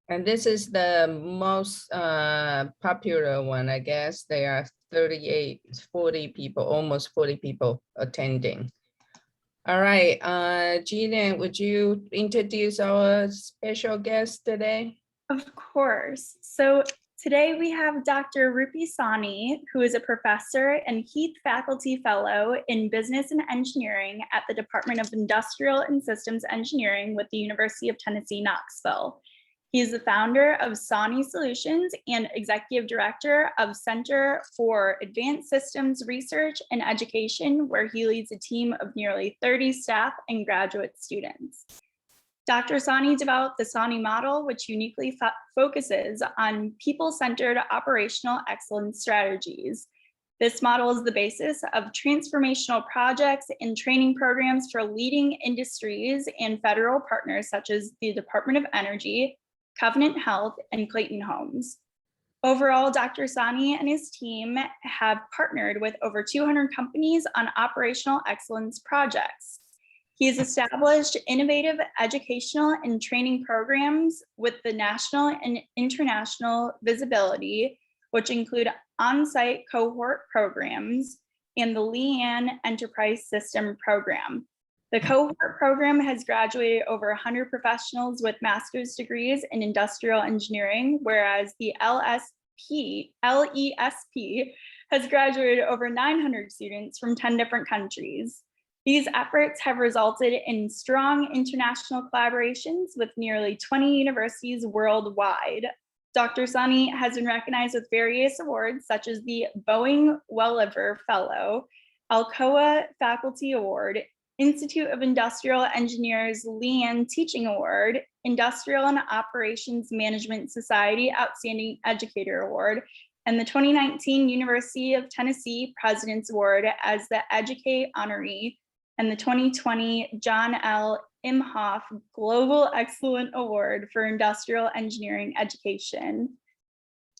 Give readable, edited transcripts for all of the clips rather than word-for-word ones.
And this is the most popular one, I guess. There are 38, 40 people, almost 40 people attending. All right, Gillian, would you introduce our special guest today? Of course. So today we have Dr. Rupy Sawhney, who is a professor and Heath Faculty Fellow in Business and Engineering at the Department of Industrial and Systems Engineering with the University of Tennessee, Knoxville. He is the founder of Sawhney Solutions and executive director of Center for Advanced Systems Research and Education, where he leads a team of nearly 30 staff and graduate students. Dr. Sawhney developed the Sawhney model, which uniquely focuses on people-centered operational excellence strategies. This model is the basis of transformational projects and training programs for leading industries and federal partners such as the Department of Energy, Covenant Health, and Clayton Homes. Overall, Dr. Sawhney and his team have partnered with over 200 companies on operational excellence projects. He has established innovative educational and training programs with the national and international visibility, which include on-site cohort programs and the Leanne Enterprise System program. The cohort program has graduated over 100 professionals with master's degrees in industrial engineering, whereas the LESP has graduated over 900 students from 10 different countries. These efforts have resulted in strong international collaborations with nearly 20 universities worldwide. Dr. Sawhney has been recognized with various awards such as the BOEING Welliver Fellow, Alcoa Faculty Award, Institute of Industrial Engineers Leanne Teaching Award, Industrial and Operations Management Society Outstanding Educator Award, and the 2019 University of Tennessee President's Award as the Educate Honoree, and the 2020 John L. Imhoff Global Excellent Award for Industrial Engineering Education.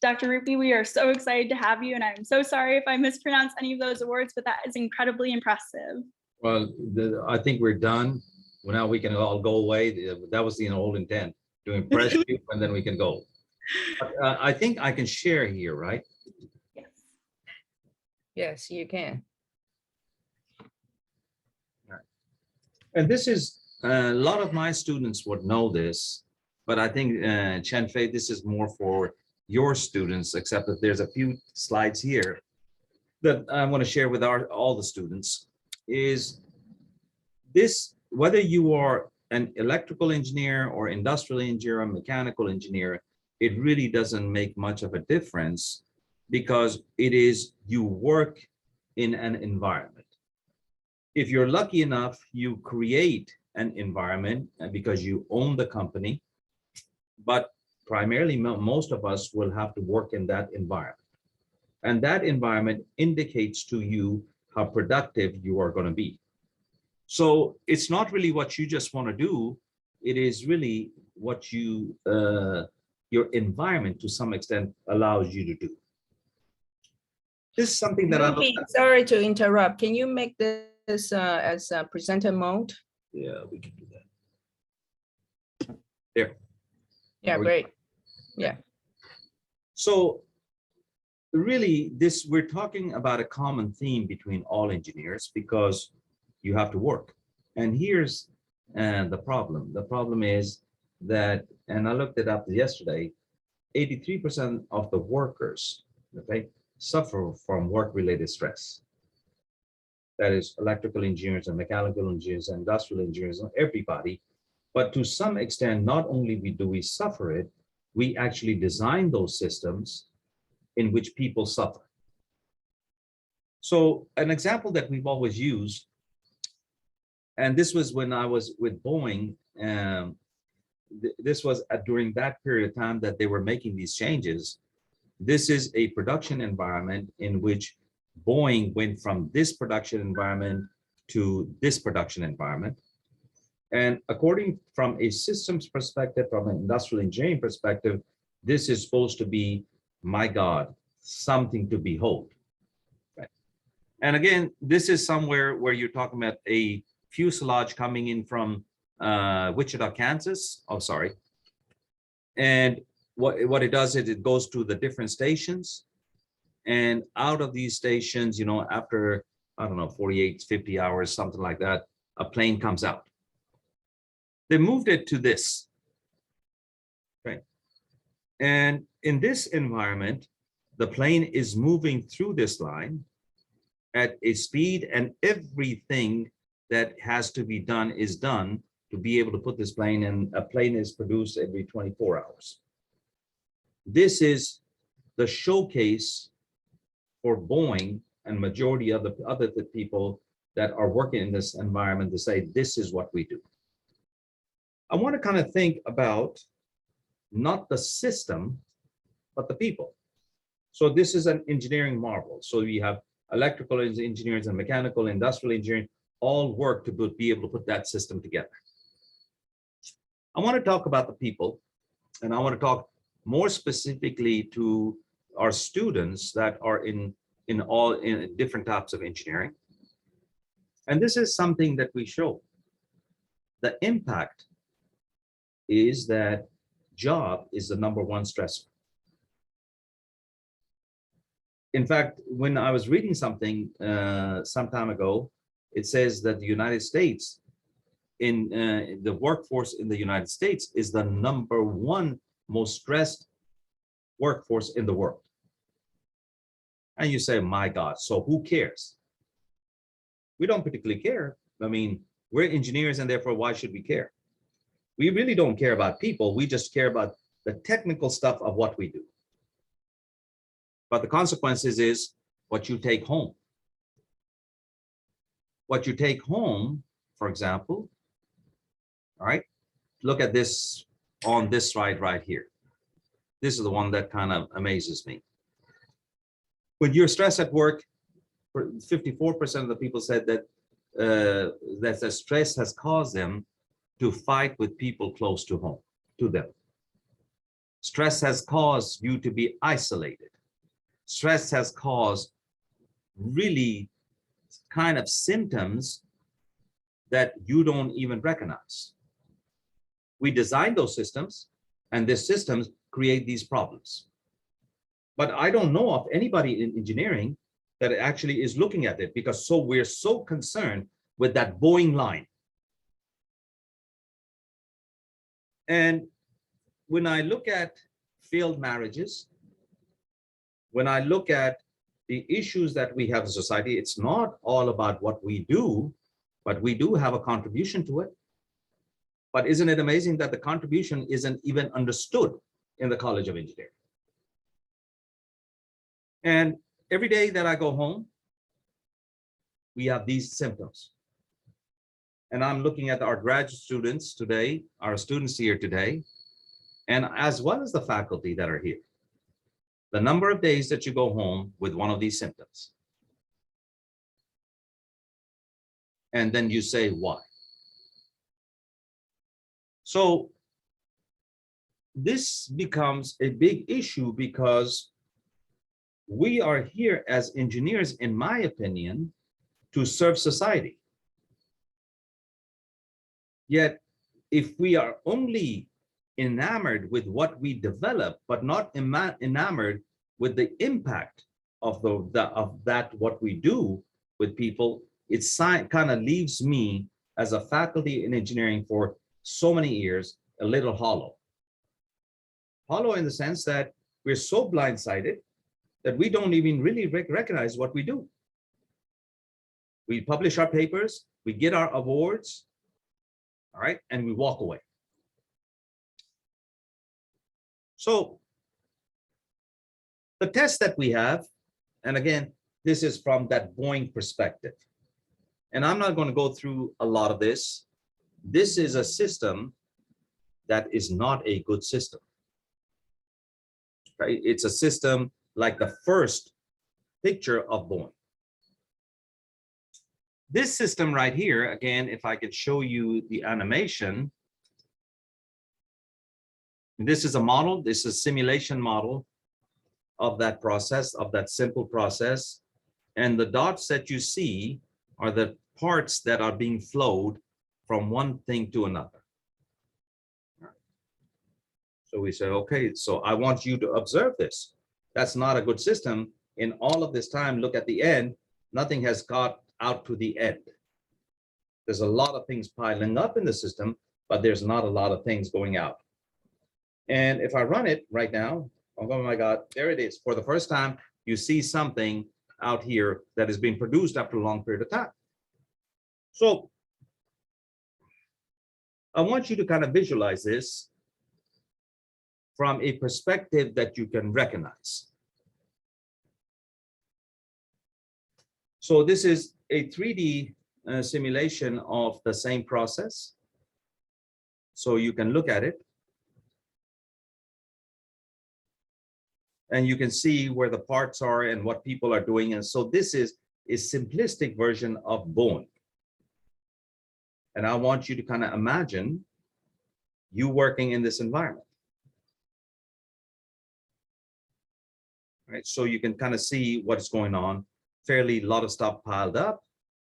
Dr. Rupy, we are so excited to have you, and I'm so sorry if I mispronounce any of those awards, but that is incredibly impressive. Well, I think we're done. Well, now we can all go away. That was the whole intent, to impress you, and then we can go. But, I think I can share here, right? Yes. Yes, you can. And this is, a lot of my students would know this, but I think, Chen Fei, this is more for your students, except that there's a few slides here that I want to share with all the students. Is this, whether you are an electrical engineer or industrial engineer or mechanical engineer, it really doesn't make much of a difference, because it is, you work in an environment. If you're lucky enough, you create an environment because you own the company, but primarily most of us will have to work in that environment. And that environment indicates to you how productive you are going to be. So it's not really what you just want to do. It is really what you, your environment to some extent allows you to do. This is something that Rupy, sorry to interrupt. Can you make this as a presenter mode? Yeah, we can do that. There. Yeah, great. Yeah. So really, we're talking about a common theme between all engineers, because you have to work. And here's the problem. The problem is that, and I looked it up yesterday, 83% of the workers, okay, suffer from work-related stress. That is electrical engineers and mechanical engineers and industrial engineers, everybody. But to some extent, not only do we suffer it, we actually design those systems in which people suffer. So an example that we've always used, and this was when I was with BOEING, this was during that period of time that they were making these changes. This is a production environment in which BOEING went from this production environment to this production environment. And according from a systems perspective, from an industrial engineering perspective, this is supposed to be, my God, something to behold. Right? And again, this is somewhere where you're talking about a fuselage coming in from Wichita, Kansas. Oh, sorry. And what it does is it goes to the different stations. And out of these stations, you know, after, I don't know, 48, 50 hours, something like that, a plane comes out. They moved it to this. Okay. And in this environment, the plane is moving through this line at a speed, and everything that has to be done is done to be able to put this plane in. A plane is produced every 24 hours. This is the showcase for Boeing and majority of the other people that are working in this environment to say, this is what we do. I want to kind of think about not the system, but the people. So this is an engineering marvel. So we have electrical engineers and mechanical, industrial engineering, all work to be able to put that system together. I want to talk about the people, and I want to talk more specifically to our students that are in different types of engineering. And this is something that we show. The impact is that job is the #1 stressor. In fact, when I was reading something some time ago, it says that the United States, in the workforce in the United States, is the #1 most stressed workforce in the world. And you say, my God, so who cares? We don't particularly care. I mean, we're engineers, and therefore, why should we care? We really don't care about people. We just care about the technical stuff of what we do. But the consequences is what you take home. What you take home, for example, all right, look at this on this slide right here. This is the one that kind of amazes me. When you're stressed at work, 54% of the people said that that the stress has caused them to fight with people close to home, to them. Stress has caused you to be isolated. Stress has caused really kind of symptoms that you don't even recognize. We design those systems, and these systems create these problems. But I don't know of anybody in engineering that actually is looking at it, because we're so concerned with that BOEING line. And when I look at failed marriages, when I look at the issues that we have in society, it's not all about what we do, but we do have a contribution to it. But isn't it amazing that the contribution isn't even understood in the College of Engineering? And every day that I go home, we have these symptoms. And I'm looking at our graduate students today, our students here today, and as well as the faculty that are here. The number of days that you go home with one of these symptoms. And then you say, why? So this becomes a big issue, because we are here as engineers, in my opinion, to serve society. Yet, if we are only enamored with what we develop, but not enamored with the impact of that what we do with people, it kind of leaves me as a faculty in engineering for so many years a little hollow. Hollow in the sense that we're so blindsided that we don't even really recognize what we do. We publish our papers, we get our awards, all right, and we walk away. So the test that we have, and again, this is from that BOEING perspective. And I'm not going to go through a lot of this. This is a system that is not a good system. Right? It's a system like the first picture of BOEING. This system right here, again, if I could show you the animation, this is a model, this is a simulation model of that process, of that simple process. And the dots that you see are the parts that are being flowed from one thing to another. So we say, okay, so I want you to observe this. That's not a good system. In all of this time, look at the end, nothing has got out to the end. There's a lot of things piling up in the system, but there's not a lot of things going out. And if I run it right now, oh my God, there it is. For the first time, you see something out here that is being produced after a long period of time. So I want you to kind of visualize this from a perspective that you can recognize. So this is a 3D simulation of the same process. So you can look at it. And you can see where the parts are and what people are doing. And so this is a simplistic version of BOEING. And I want you to kind of imagine you working in this environment. Right, so you can kind of see what's going on. Fairly a lot of stuff piled up,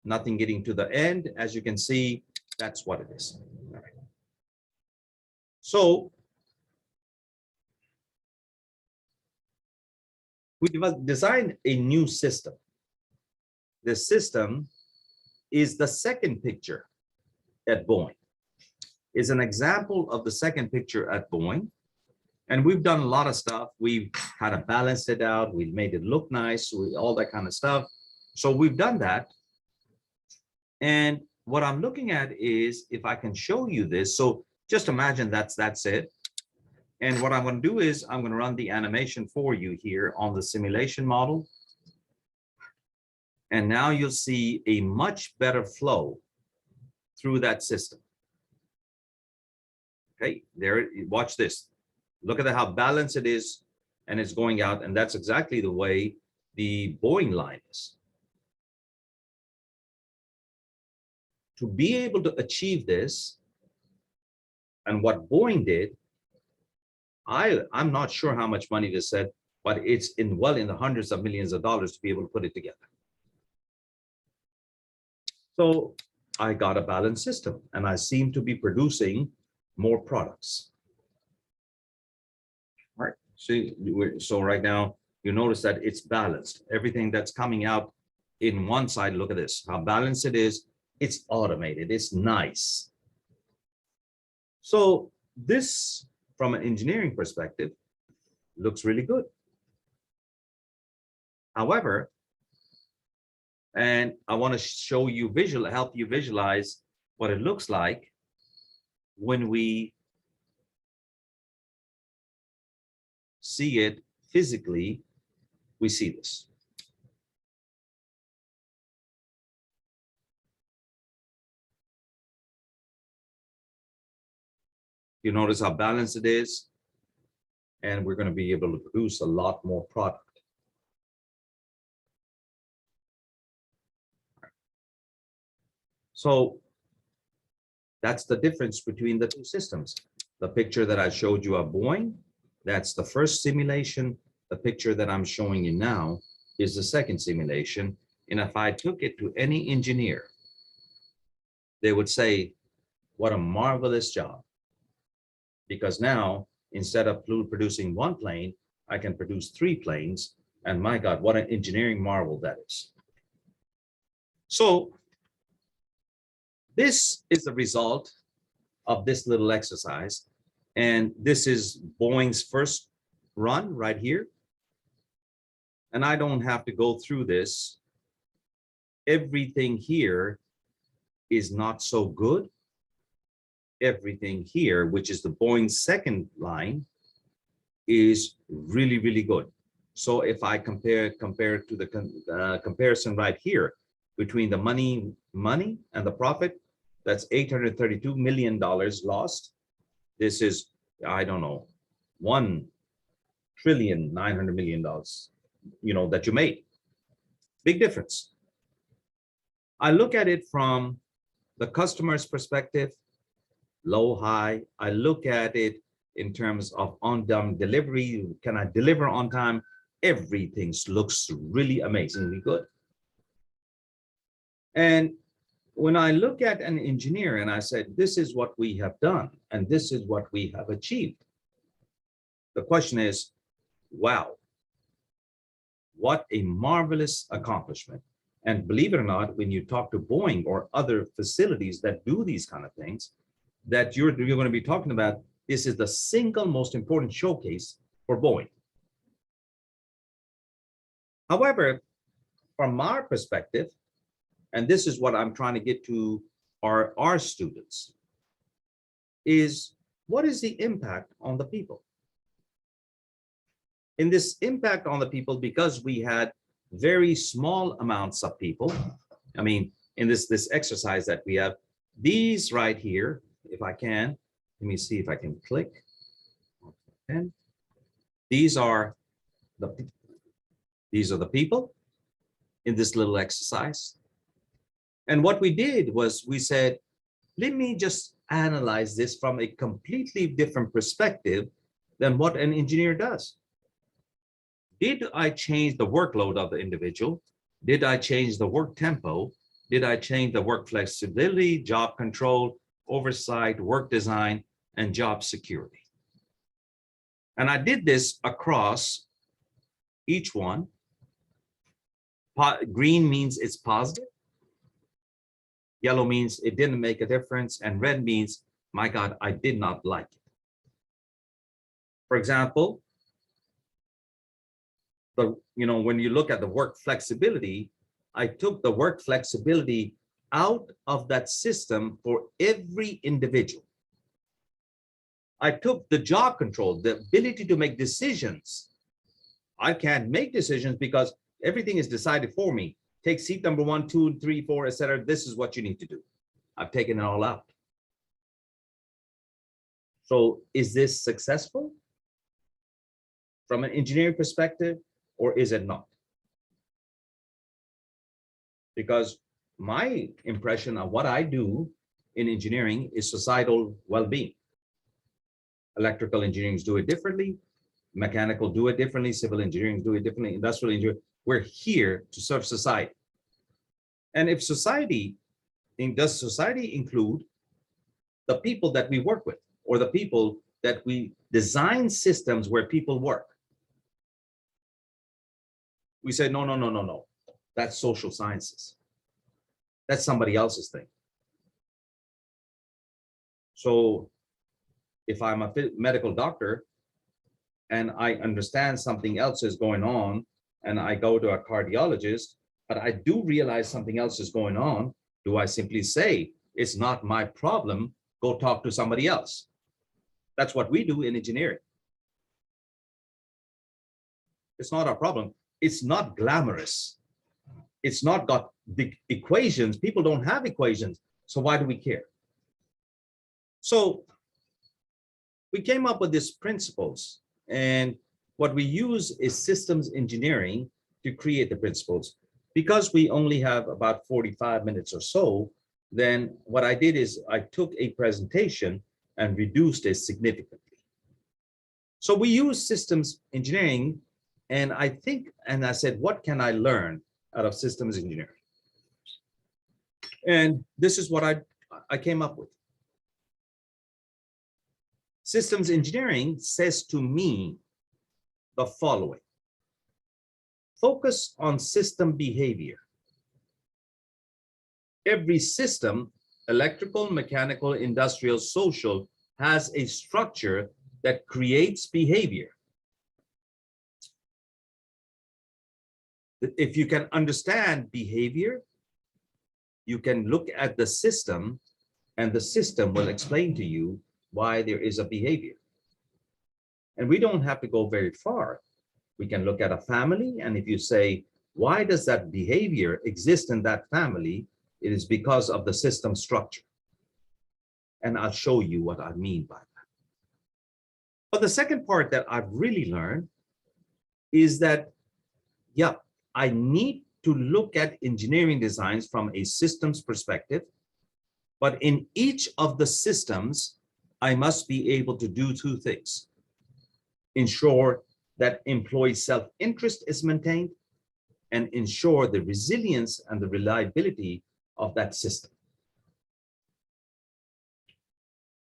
nothing getting to the end. As you can see, that's what it is. All right. So we designed a new system. The system is the second picture at BOEING. Is an example of the second picture at BOEING. And we've done a lot of stuff. We've kind of balanced it out. We've made it look nice, all that kind of stuff. So we've done that. And what I'm looking at is if I can show you this. So just imagine that's it. And what I'm going to do is I'm going to run the animation for you here on the simulation model. And now you'll see a much better flow through that system. Okay, there, watch this. Look at how balanced it is, and it's going out, and that's exactly the way the BOEING line is. To be able to achieve this, and what BOEING did, I'm not sure how much money they said, but it's in the hundreds of millions of dollars to be able to put it together. So I got a balanced system, and I seem to be producing more products. All right. So right now you notice that it's balanced. Everything that's coming out in one side, look at this, how balanced it is. It's automated. It's nice. So this, from an engineering perspective, looks really good. However, and I want to show you help you visualize what it looks like when we see it physically. We see this. You notice how balanced it is, and we're going to be able to produce a lot more product. So that's the difference between the two systems. The picture that I showed you of BOEING, that's the first simulation. The picture that I'm showing you now is the second simulation. And if I took it to any engineer, they would say, what a marvelous job. Because now, instead of producing one plane, I can produce 3 planes. And my God, what an engineering marvel that is. So this is the result of this little exercise. And this is BOEING's first run right here. And I don't have to go through this. Everything here is not so good. Everything here, which is the BOEING second line, is really, really good. So if I compare to the comparison right here between the money and the profit, that's $832 million lost. This is, I don't know, $1,900 billion, that you made. Big difference. I look at it from the customer's perspective, low, high. I look at it in terms of on-time delivery. Can I deliver on time? Everything looks really amazingly good. And when I look at an engineer and I said, this is what we have done, and this is what we have achieved, the question is, wow, what a marvelous accomplishment. And believe it or not, when you talk to Boeing or other facilities that do these kind of things, that you're going to be talking about, this is the single most important showcase for Boeing. However, from our perspective, and this is what I'm trying to get to our students, is what is the impact on the people? In this impact on the people, because we had very small amounts of people, I mean, in this exercise that we have, these right here, if I can, let me see if I can click. And these are the people in this little exercise. And what we did was we said, let me just analyze this from a completely different perspective than what an engineer does. Did I change the workload of the individual? Did I change the work tempo? Did I change the work flexibility, job control, oversight, work design, and job security? And I did this across each one. Green means it's positive. Yellow means it didn't make a difference. And red means, my God, I did not like it. For example, when you look at the work flexibility, I took the work flexibility out of that system for every individual. I took the job control, the ability to make decisions. I can't make decisions because everything is decided for me. Take seat number 1, 2, 3, 4, etc. This is what you need to do. I've taken it all out. So is this successful from an engineering perspective, or is it not? Because my impression of what I do in engineering is societal well-being. Electrical engineering do it differently, mechanical do it differently, civil engineering do it differently, industrial engineering. We're here to serve society. And if society, does society include the people that we work with, or the people that we design systems where people work? We say, no, no, no, no, no. That's social sciences. That's somebody else's thing. So if I'm a medical doctor and I understand something else is going on, and I go to a cardiologist, but I do realize something else is going on, do I simply say, it's not my problem, go talk to somebody else? That's what we do in engineering. It's not our problem. It's not glamorous. It's not got big equations. People don't have equations. So why do we care? So we came up with these principles, and what we use is systems engineering to create the principles. Because we only have about 45 minutes or so, then what I did is I took a presentation and reduced it significantly. So we use systems engineering, and I said, what can I learn out of systems engineering? And this is what I came up with. Systems engineering says to me the following: focus on system behavior. Every system, electrical, mechanical, industrial, social, has a structure that creates behavior. If you can understand behavior, you can look at the system, and the system will explain to you why there is a behavior. And we don't have to go very far. We can look at a family, and if you say, why does that behavior exist in that family? It is because of the system structure. And I'll show you what I mean by that. But the second part that I've really learned is that, yeah, I need to look at engineering designs from a systems perspective, but in each of the systems, I must be able to do two things: ensure that employee self-interest is maintained, and ensure the resilience and the reliability of that system.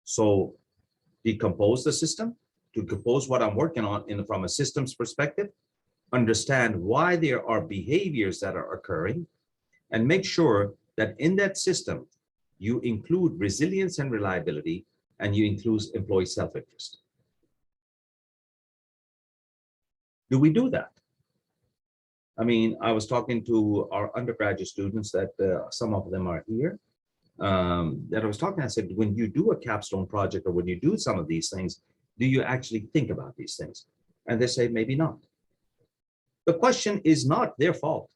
So decompose the system, to compose what I'm working on from a systems perspective, understand why there are behaviors that are occurring, and make sure that in that system, you include resilience and reliability, and you include employee self-interest. Do we do that? I mean, I was talking to our undergraduate students that some of them are here, that I was talking, I said, when you do a capstone project or when you do some of these things, do you actually think about these things? And they say, maybe not. The question is not their fault.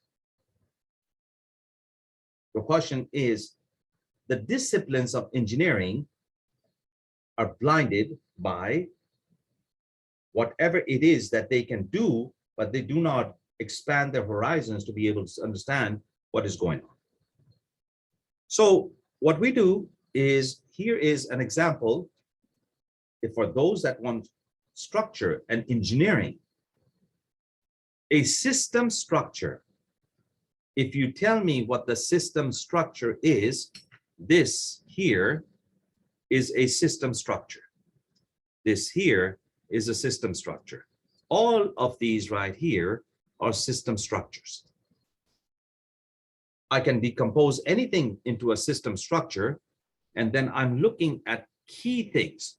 The question is, the disciplines of engineering are blinded by whatever it is that they can do, but they do not expand their horizons to be able to understand what is going on. So what we do is, here is an example for those that want structure and engineering. A system structure. If you tell me what the system structure is, this here is a system structure. This here is a system structure. All of these right here are system structures. I can decompose anything into a system structure, and then I'm looking at key things.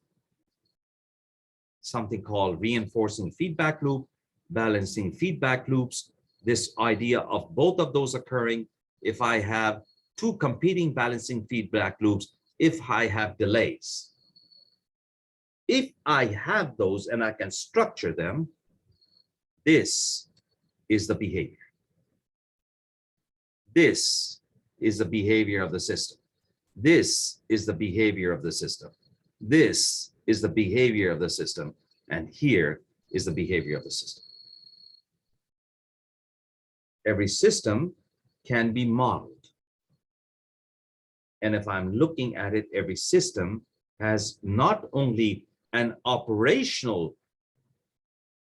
Something called reinforcing feedback loop, balancing feedback loops, this idea of both of those occurring. If I have two competing balancing feedback loops, if I have delays. If I have those and I can structure them, this is the behavior. This is the behavior of the system. This is the behavior of the system. This is the behavior of the system. And here is the behavior of the system. Every system can be modeled. And if I'm looking at it, every system has not only an operational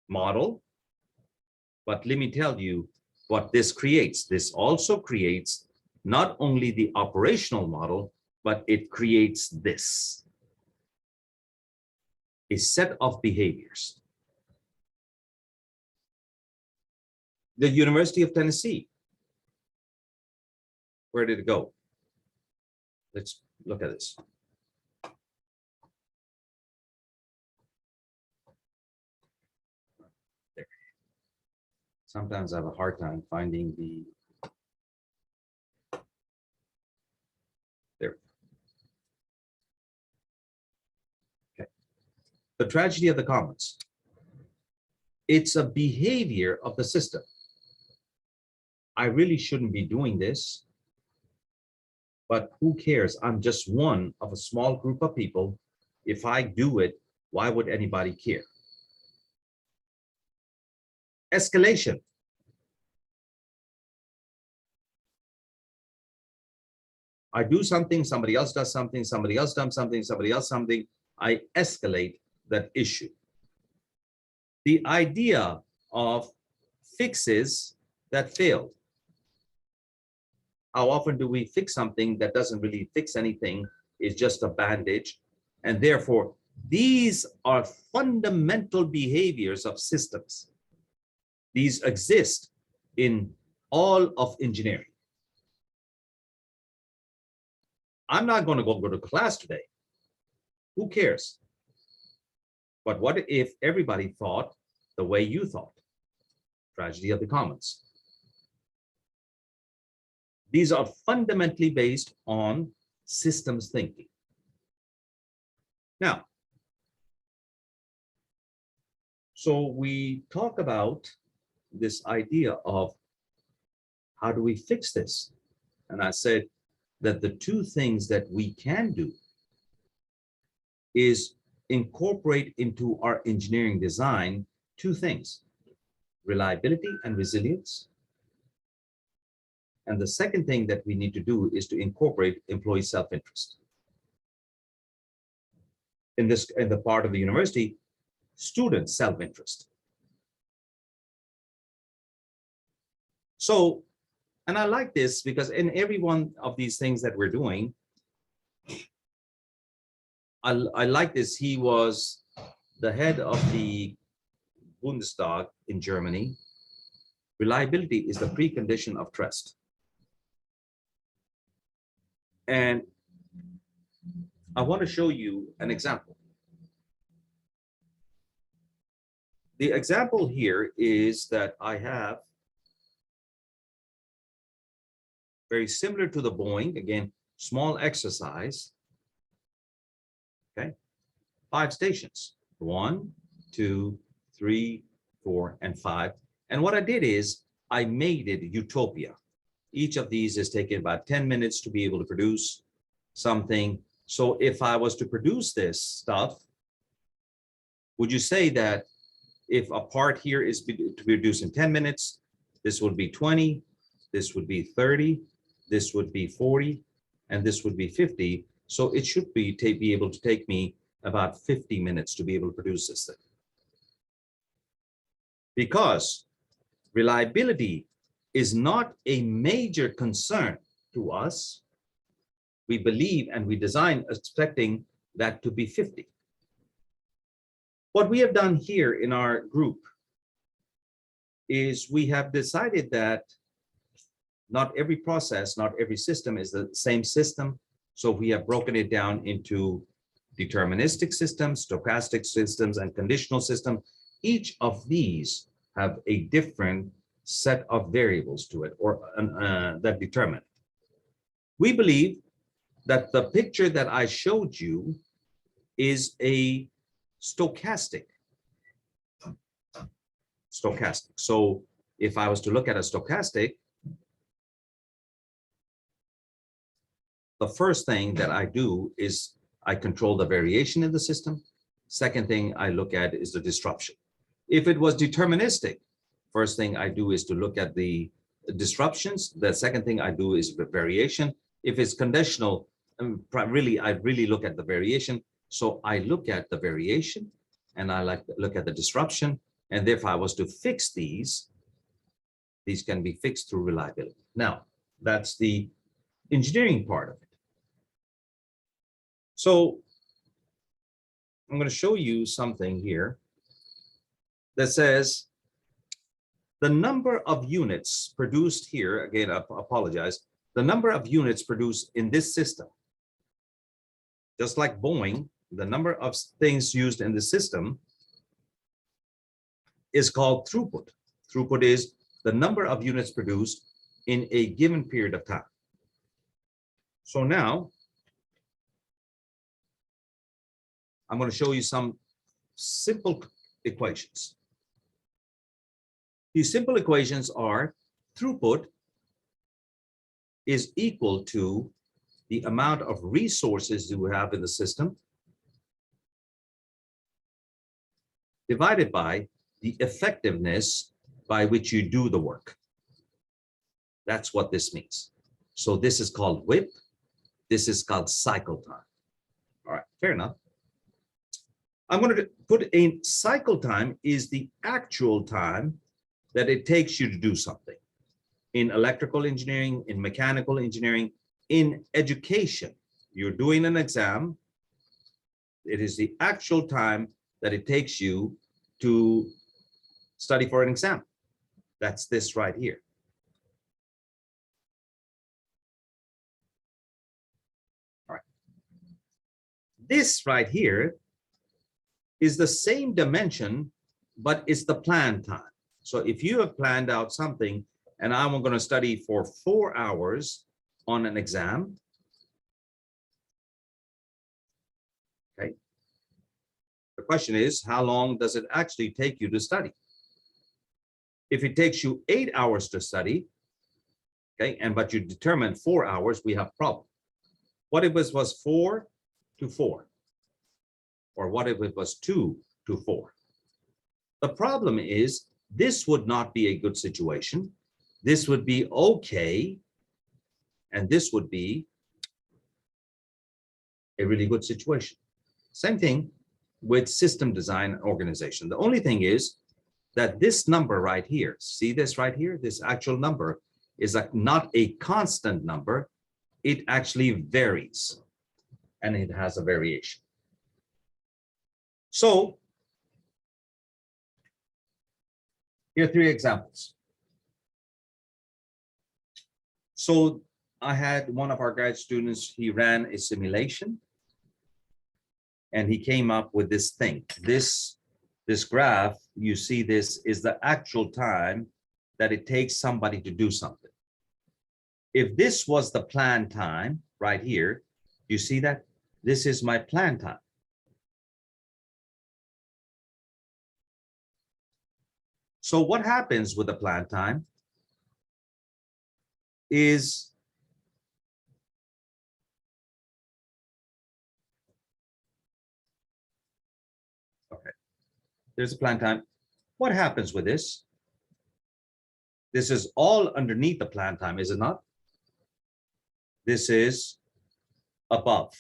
model, but let me tell you what this creates. This also creates not only the operational model, but it creates this. A set of behaviors. The University of Tennessee. Where did it go? Let's look at this. There. Sometimes I have a hard time finding the. There. Okay. The tragedy of the commons. It's a behavior of the system. I really shouldn't be doing this, but who cares? I'm just one of a small group of people. If I do it, why would anybody care? Escalation. I do something, somebody else does something, somebody else does something, somebody else something. I escalate that issue. The idea of fixes that failed. How often do we fix something that doesn't really fix anything, is just a bandage? And therefore, these are fundamental behaviors of systems. These exist in all of engineering. I'm not going to go to class today. Who cares? But what if everybody thought the way you thought? Tragedy of the commons. These are fundamentally based on systems thinking. Now, so we talk about this idea of how do we fix this? And I said that the two things that we can do is incorporate into our engineering design two things, reliability and resilience. And the second thing that we need to do is to incorporate employee self-interest. In the part of the university, student self-interest. So, and I like this because in every one of these things that we're doing, I like this. He was the head of the Bundestag in Germany, reliability is the precondition of trust. And I want to show you an example. The example here is that I have, very similar to the BOEING, again, small exercise, okay, 5 stations, 1, 2, 3, 4, and 5. And what I did is I made it utopia. Each of these is taking about 10 minutes to be able to produce something. So if I was to produce this stuff, would you say that if a part here is to be produced in 10 minutes, this would be 20, this would be 30, this would be 40, and this would be 50. So it should be able to take me about 50 minutes to be able to produce this thing. Because reliability is not a major concern to us. We believe and we design expecting that to be 50. What we have done here in our group is we have decided that not every process, not every system is the same system. So we have broken it down into deterministic systems, stochastic systems, and conditional systems. Each of these have a different set of variables to it, or that determine it. We believe that the picture that I showed you is a stochastic. So if I was to look at a stochastic, the first thing that I do is I control the variation in the system. Second thing I look at is the disruption. If it was deterministic, first thing I do is to look at the disruptions. The second thing I do is the variation. If it's conditional, I really look at the variation. So I look at the variation and I look at the disruption. And if I was to fix these can be fixed through reliability. Now, that's the engineering part of it. So I'm going to show you something here that says the number of units produced here, again, I apologize, the number of units produced in this system, just like BOEING, the number of things used in the system is called throughput. Throughput is the number of units produced in a given period of time. So now I'm going to show you some simple equations. These simple equations are throughput is equal to the amount of resources you have in the system divided by the effectiveness by which you do the work. That's what this means. So this is called WIP. This is called cycle time. All right, fair enough. I'm going to put in cycle time is the actual time that it takes you to do something. In electrical engineering, in mechanical engineering, in education, you're doing an exam. It is the actual time that it takes you to study for an exam. That's this right here. All right. This right here is the same dimension, but it's the planned time. So if you have planned out something and I'm going to study for 4 hours on an exam, okay, the question is, how long does it actually take you to study? If it takes you 8 hours to study, okay, but you determine 4 hours, we have a problem. What if it was 4 to 4? Or what if it was 2 to 4? The problem is this would not be a good situation. This would be okay. And this would be a really good situation. Same thing with system design and organization. The only thing is that this number right here, see this right here, this actual number is not a constant number. It actually varies and it has a variation. So Here are 3 examples. So I had one of our grad students, he ran a simulation and he came up with this thing. This graph, you see this is the actual time that it takes somebody to do something. If this was the plan time right here, you see that? This is my plan time. So what happens with the plan time is okay. There's a plan time. What happens with this? This is all underneath the plan time, is it not? This is above.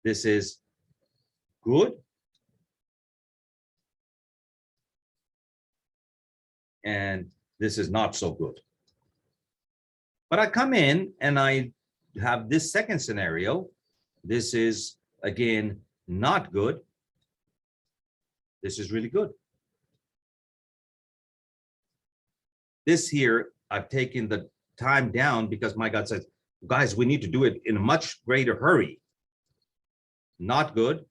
This is good. And this is not so good. But I come in and I have this second scenario. This is, again, not good. This is really good. This here, I've taken the time down because my God says, guys, we need to do it in a much greater hurry. Not good.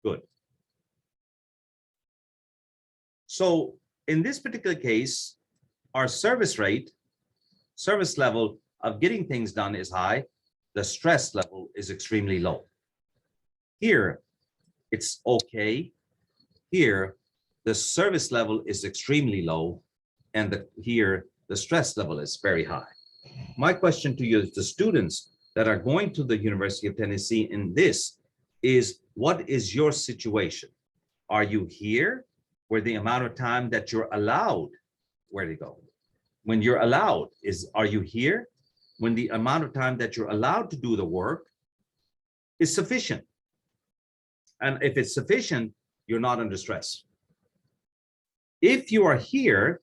Good. So in this particular case, our service level of getting things done is high. The stress level is extremely low. Here, it's okay. Here, the service level is extremely low. And here, the stress level is very high. My question to you is the students that are going to the University of Tennessee in this is, what is your situation? Are you here? Where the amount of time that you're allowed, where to go? When you're allowed, are you here? When the amount of time that you're allowed to do the work is sufficient. And if it's sufficient, you're not under stress. If you are here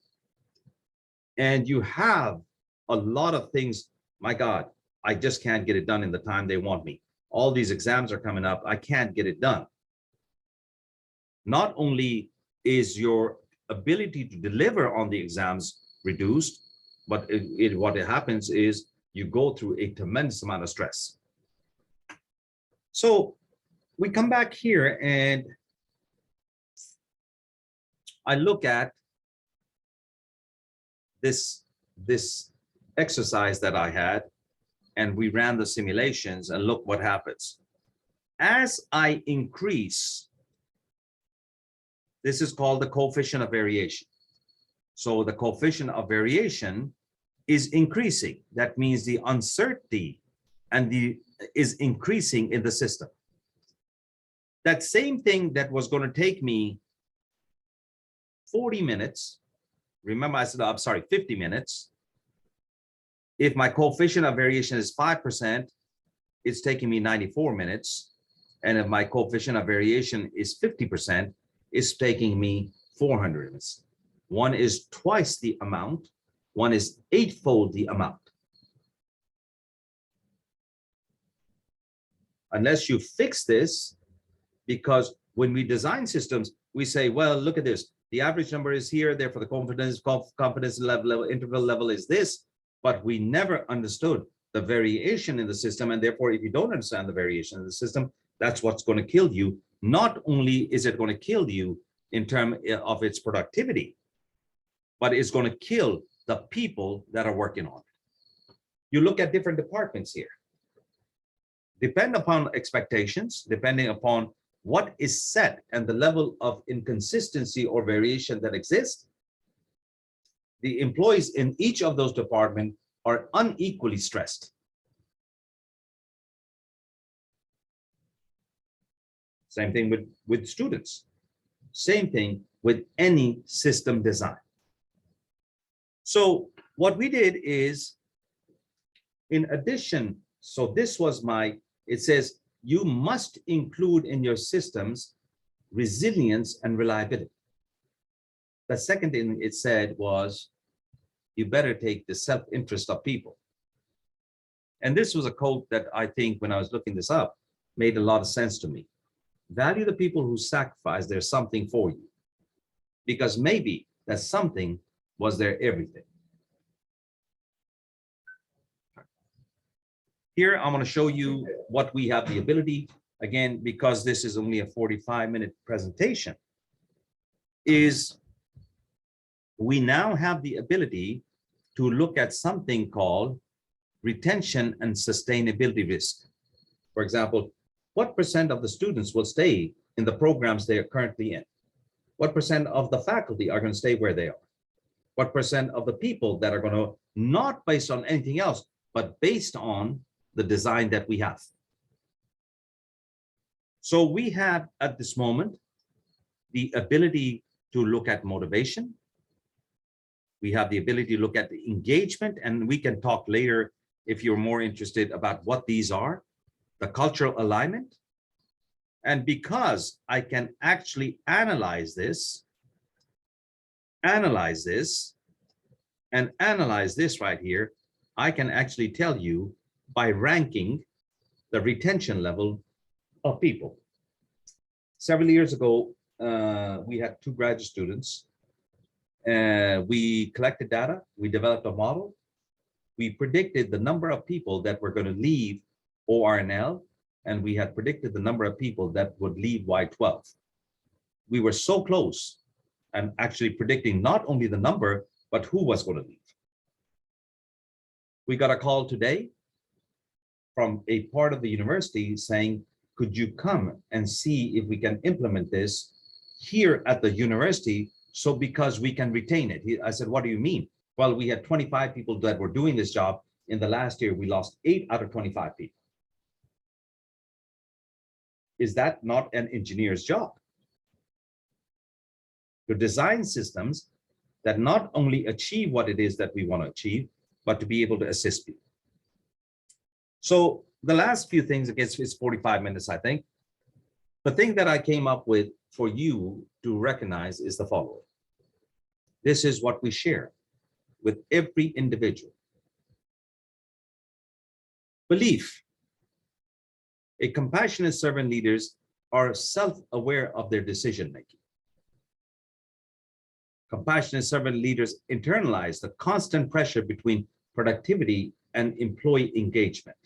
and you have a lot of things, my God, I just can't get it done in the time they want me. All these exams are coming up, I can't get it done. Not only is your ability to deliver on the exams reduced, but what happens is you go through a tremendous amount of stress. So we come back here and I look at this exercise that I had, and we ran the simulations, and look what happens. As I increase, this is called the coefficient of variation. So the coefficient of variation is increasing. That means the uncertainty is increasing in the system. That same thing that was going to take me 40 minutes, remember I said, I'm sorry, 50 minutes. If my coefficient of variation is 5%, it's taking me 94 minutes. And if my coefficient of variation is 50%, it's taking me 400 minutes. One is twice the amount, one is 8-fold the amount. Unless you fix this, because when we design systems, we say, well, look at this. The average number is here, therefore the confidence level, interval level is this, but we never understood the variation in the system. And therefore, if you don't understand the variation in the system, that's what's going to kill you. Not only is it going to kill you in terms of its productivity, but it's going to kill the people that are working on it. You look at different departments here. Depend upon expectations, depending upon what is set and the level of inconsistency or variation that exists, the employees in each of those departments are unequally stressed. Same thing with students. Same thing with any system design. So what we did is, in addition, so this was it says, you must include in your systems resilience and reliability. The second thing it said was, you better take the self-interest of people. And this was a quote that I think when I was looking this up, made a lot of sense to me. Value the people who sacrifice their something for you, because maybe that something was their everything. Here, I'm going to show you what we have the ability, again, because this is only a 45-minute presentation, is we now have the ability to look at something called retention and sustainability risk. For example, what % of the students will stay in the programs they are currently in? What % of the faculty are going to stay where they are? What % of the people that are going to, not based on anything else, but based on the design that we have? So we have at this moment the ability to look at motivation. We have the ability to look at the engagement, and we can talk later if you're more interested about what these are, the cultural alignment. And because I can actually analyze this, and analyze this right here, I can actually tell you by ranking the retention level of people. Several years ago, we had 2 graduate students. We collected data, we developed a model, we predicted the number of people that were going to leave ORNL, and we had predicted the number of people that would leave Y12. We were so close and actually predicting not only the number, but who was going to leave. We got a call today from a part of the university saying, could you come and see if we can implement this here at the university, so because we can retain it? I said, what do you mean? Well, we had 25 people that were doing this job. In the last year, we lost 8 out of 25 people. Is that not an engineer's job? To design systems that not only achieve what it is that we want to achieve, but to be able to assist people. So the last few things, I guess it's 45 minutes, I think. The thing that I came up with for you to recognize is the following. This is what we share with every individual. Belief. A compassionate servant leaders are self-aware of their decision-making. Compassionate servant leaders internalize the constant pressure between productivity and employee engagement.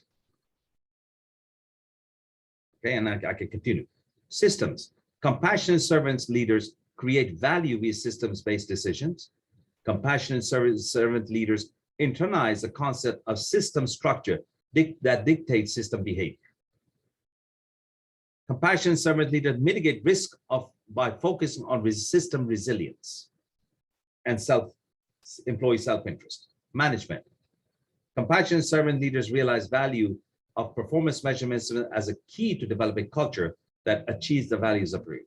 Okay, and I can continue. Systems. Compassionate servants leaders create value via systems-based decisions. Compassionate servant leaders internalize the concept of system structure that dictates system behavior. Compassionate servant leaders mitigate risk by focusing on system resilience and employee self-interest. Management. Compassionate servant leaders realize value of performance measurements as a key to developing culture that achieves the values of Rupy.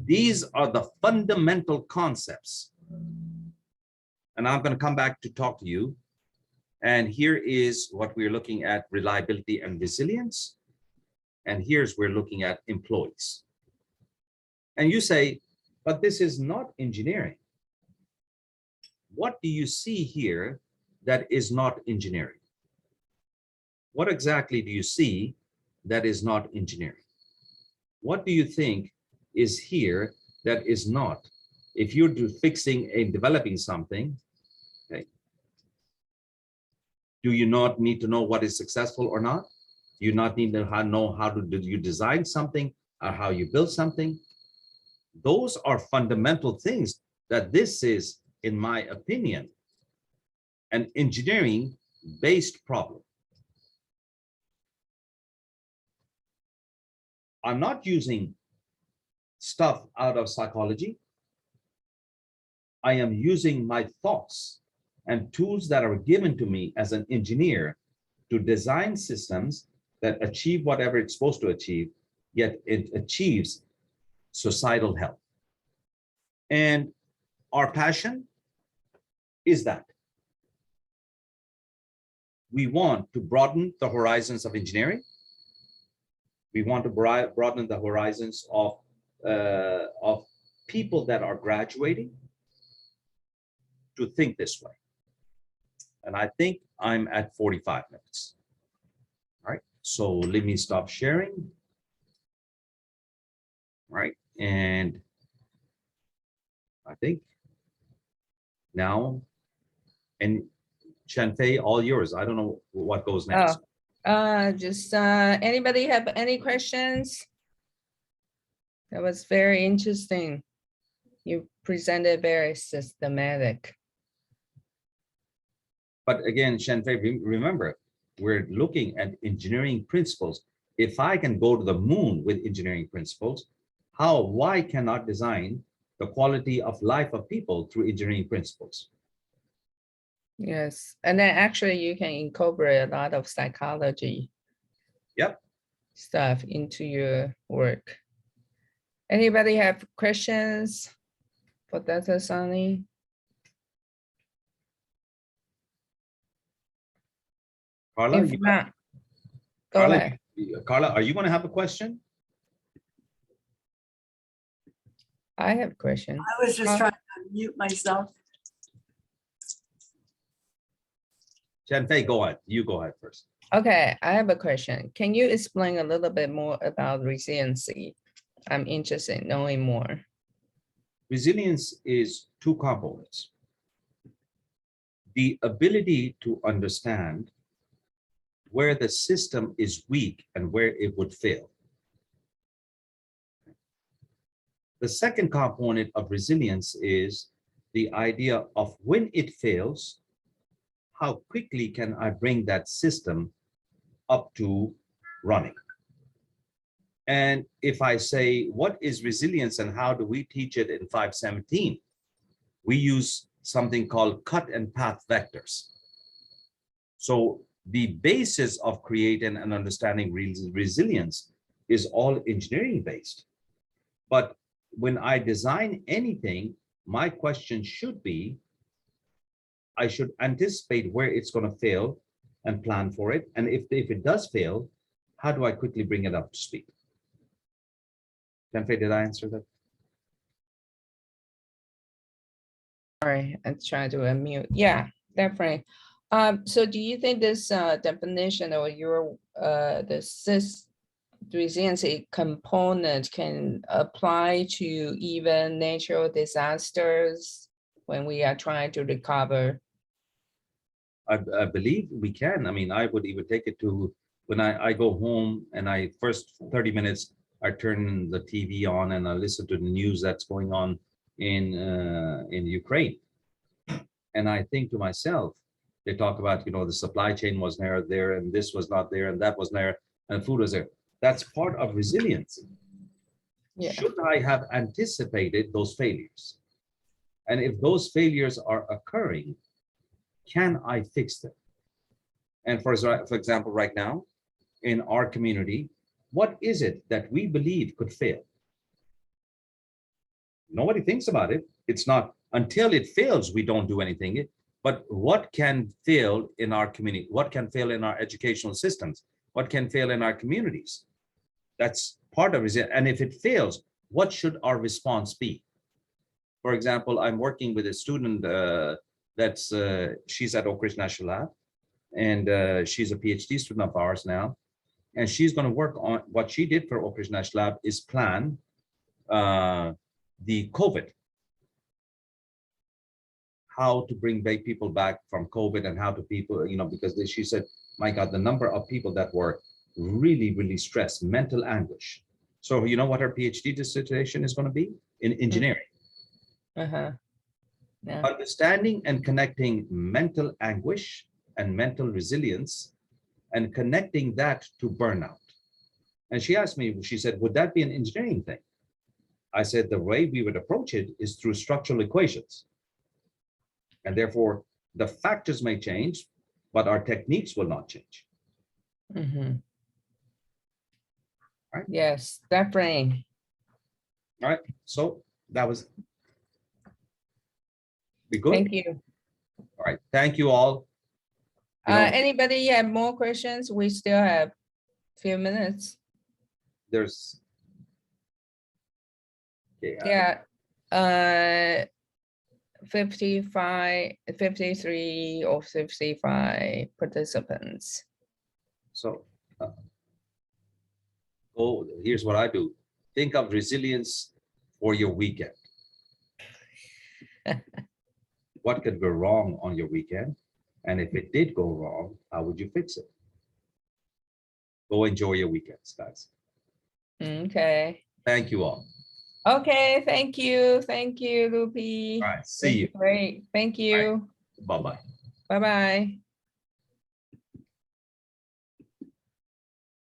These are the fundamental concepts. And I'm going to come back to talk to you. And here is what we're looking at: reliability and resilience. And here's we're looking at employees. And you say, but this is not engineering. What do you see here that is not engineering? What exactly do you see that is not engineering? What do you think is here that is not? If you're fixing and developing something, okay, do you not need to know what is successful or not? Do you not need to know how to do you design something or how you build something? Those are fundamental things that this is, in my opinion, an engineering-based problem. I'm not using stuff out of psychology. I am using my thoughts and tools that are given to me as an engineer to design systems that achieve whatever it's supposed to achieve, yet it achieves societal health. And our passion is that we want to broaden the horizons of engineering. We want to broaden the horizons of people that are graduating to think this way. And I think I'm at 45 minutes. All right, so let me stop sharing. right? And I think now, and Shanfei, all yours. I don't know what goes next. Just anybody have any questions? That was very interesting. You presented very systematic. But again, Shanfei, remember, we're looking at engineering principles. If I can go to the moon with engineering principles, why cannot design the quality of life of people through engineering principles? Yes, and then actually you can incorporate a lot of psychology. Yep. Stuff into your work. Anybody have questions for Dr. Sawhney? Carla, If not, go Carla, ahead. Carla, are you going to have a question? I have a question. I was just trying to mute myself. Shanfei, go ahead. You go ahead first. Okay, I have a question. Can you explain a little bit more about resiliency? I'm interested in knowing more. Resilience is two components. The ability to understand where the system is weak and where it would fail. The second component of resilience is the idea of when it fails, how quickly can I bring that system up to running? And if I say, what is resilience and how do we teach it in 517? We use something called cut and path vectors. So the basis of creating and understanding resilience is all engineering based. But when I design anything, my question should be, I should anticipate where it's going to fail and plan for it. And if it does fail, how do I quickly bring it up to speed? Shanfei, did I answer that? Sorry, I'm trying to unmute. Yeah, definitely. So do you think this definition or your resiliency component can apply to even natural disasters when we are trying to recover? I believe we can. I mean, I would even take it to when I go home and I first 30 minutes, I turn the TV on and I listen to the news that's going on in Ukraine. And I think to myself, they talk about, you know, the supply chain was there and this was not there and that was there and food was there. That's part of resilience. Yeah. Should I have anticipated those failures? And if those failures are occurring, can I fix them? And for example, right now in our community, what is it that we believe could fail? Nobody thinks about it. It's not until it fails, we don't do anything. But what can fail in our community? What can fail in our educational systems? What can fail in our communities? That's part of it. And if it fails, what should our response be? For example, I'm working with a student she's at Oak Ridge National Lab, and she's a PhD student of ours now. And she's going to work on what she did for Oak Ridge National Lab is plan the COVID, how to bring people back from COVID and how to people, you know, because she said, my God, the number of people that were really, really stressed, mental anguish. So you know what her PhD dissertation is going to be? In engineering. Uh-huh. Yeah. Understanding and connecting mental anguish and mental resilience and connecting that to burnout. And she asked me, she said, would that be an engineering thing? I said, the way we would approach it is through structural equations. And therefore, the factors may change, but our techniques will not change. Mm-hmm. Right? Yes, definitely. All right. So that was be good. Thank you. All right. Thank you all. Anybody have more questions? We still have a few minutes. There's Yeah. 53 or 55 participants. So here's what I do. think of resilience for your weekend. What could go wrong on your weekend? And if it did go wrong, how would you fix it? Go enjoy your weekends, guys. Okay. Thank you all. Okay, thank you. Thank you, Rupy. All right, see you. Great. Thank you. Bye-bye. Bye-bye.